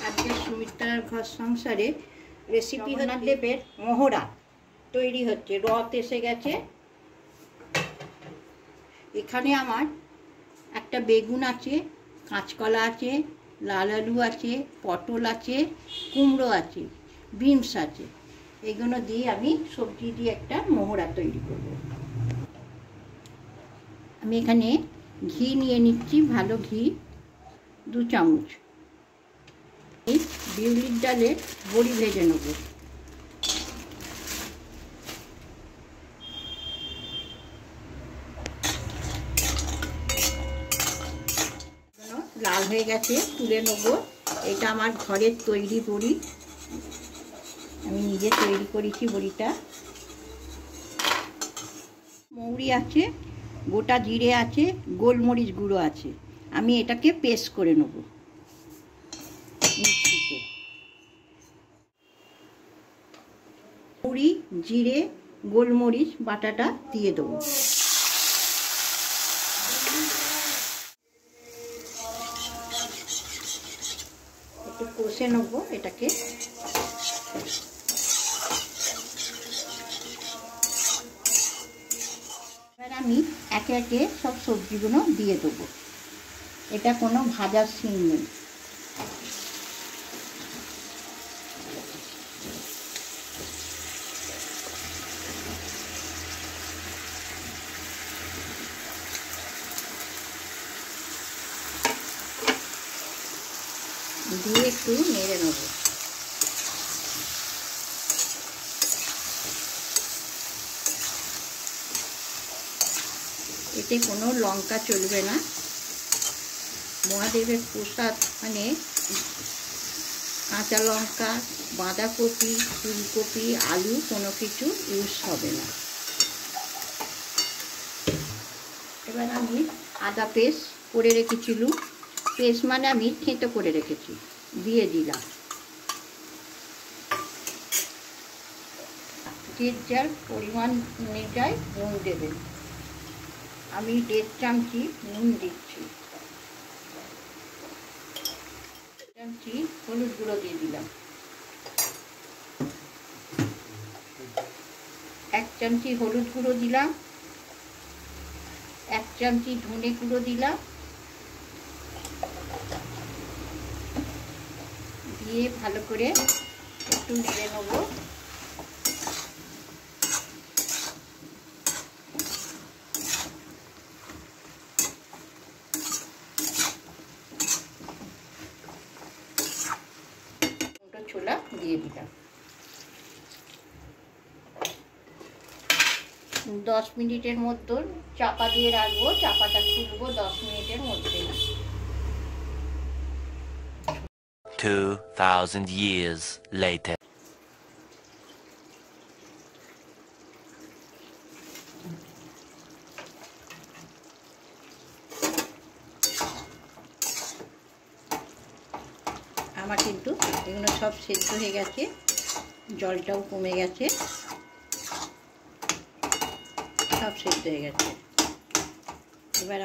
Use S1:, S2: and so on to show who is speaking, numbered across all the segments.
S1: আজকে সুমিত্রার ঘর সংসারে রেসিপি দেবের মোহরা তৈরি হচ্ছে। রথ এসে গেছে। এখানে আমার একটা বেগুন আছে, কাঁচকলা আছে, লাল আলু আছে, পটল আছে, কুমড়ো আছে, বিনস আছে। এগুলো দিয়ে আমি সবজি দিয়ে একটা মোহরা তৈরি করব। আমি এখানে ঘি নিয়ে নিচ্ছি, ভালো ঘি 2 চামচ। এই বিউলির ডালের বড়ি ভেজে নেব। লাল হয়ে গেছে, তুলে নেব। এটা আমার ঘরের তৈরি বড়ি, আমি নিজে তৈরি করেছি বড়িটা। মৌরি আছে, গোটা জিরে আছে, গোলমরিচ গুঁড়ো আছে। আমি এটাকে পেস্ট করে নেব মিক্সিতে। মৌরি, জিরে, গোলমরিচ বাটাটা দিয়ে দেবো। একটু কষে নেব এটাকে। এবার আমি একে একে সব সবজিগুলো দিয়ে দেবো। এটা কোনো ভাজার সিন নেই। দিয়ে একটু নেড়ে নেব। এতে কোনো লঙ্কা চলবে না। মহাদেবের প্রসাদ মানে কাঁচা লঙ্কা, বাঁধাকপি, ফুলকপি, আলু কোনো কিছু ইউজ হবে না। এবার আমি আদা পেস্ট করে রেখেছিলাম, পেস্ট মানে আমি থেঁতো করে রেখেছি, দিয়ে দিলাম। যে যার পরিমাণ অনুযায়ী নুন দেবেন। আমি 1.5 চামচি নুন দিচ্ছি। 1 চামচি হলুদ গুঁড়ো দিয়ে দিলাম। 1 চামচি হলুদ গুঁড়ো দিলাম। 1 চামচি ধনে গুঁড়ো দিলাম। দিয়ে ভালো করে একটু নেড়ে নেব। ছোলা দিয়ে দিলাম। 10 মিনিটের মধ্যে চাপা দিয়ে রাখবো। চাপাটা খুলবো 10 মিনিটের মধ্যে।
S2: 2000 years later.
S1: আমার কিন্তু এগুলো সব সেদ্ধ হয়ে গেছে, জলটাও কমে গেছে, সব সেদ্ধ হয়ে গেছে। এবার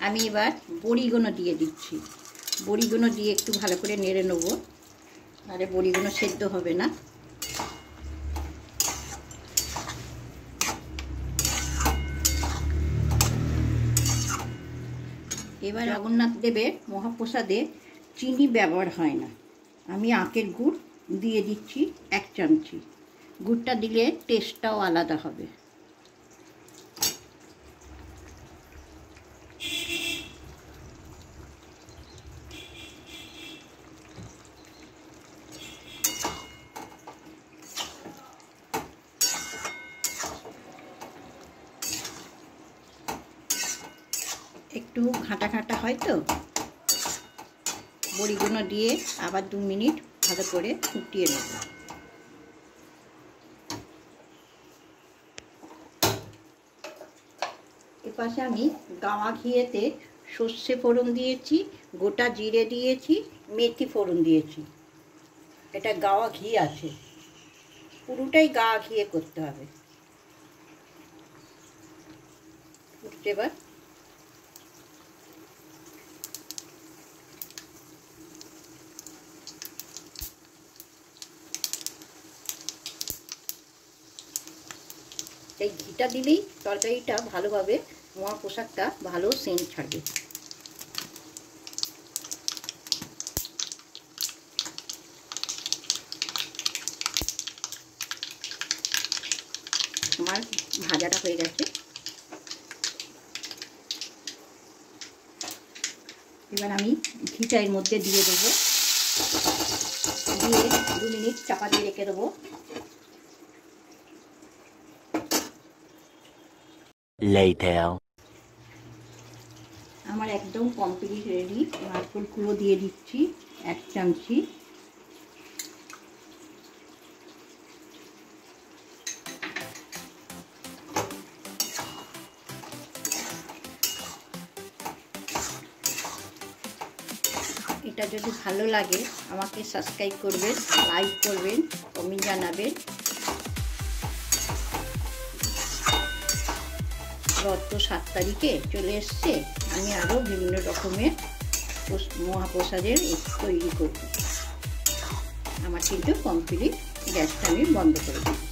S1: আমি এবার বড়িগুলো দিয়ে দিচ্ছি। বড়িগুলো দিয়ে একটু ভালো করে নেড়ে নেব, আরে বড়িগুলো সেদ্ধ হবে না। এবার জগন্নাথ দেবের মহাপ্রসাদে চিনি ব্যবহার হয় না। আমি আখের গুড় দিয়ে দিচ্ছি 1 চামচি। গুড়টা দিলে টেস্টটাও আলাদা হবে। একটু ঘাঁটা ঘাঁটা হয় তো, বড়িগুলো দিয়ে আবার 2 মিনিট ভালো করে ফুটিয়ে নেব। এপাশে আমি গাওয়া ঘিয়েতে সর্ষে ফোড়ন দিয়েছি, গোটা জিরে দিয়েছি, মেথি ফোড়ন দিয়েছি। এটা গাওয়া ঘি আছে, পুরোটাই গাওয়া ঘিয়ে করতে হবে। এবার এই ঘিটা দিলেই তরকারিটা ভালোভাবে মহাপ্রসাদটা ভালো সেন্ট ছাড়বে। আমার ভাজাটা হয়ে গেছে। এবার আমি ঘিটা এর মধ্যে দিয়ে দেবো, দিয়ে 2 মিনিট চাপা দিয়ে রেখে দেবো।
S2: Later.
S1: আমার একদম কমপ্লিট রেডি। নারকেল কুড়ো দিয়ে দিচ্ছি 1 চামচি। এটা যদি ভালো লাগে আমাকে সাবস্ক্রাইব করবেন, লাইক করবেন, কমেন্ট জানাবেন। গত 7 তারিখে চলে এসছে, আমি আরও বিভিন্ন রকমের মহাপ্রসাদের তৈরি করব। আমার কিন্তু কমপ্লিট। গ্যাসটা আমি বন্ধ করে দিই।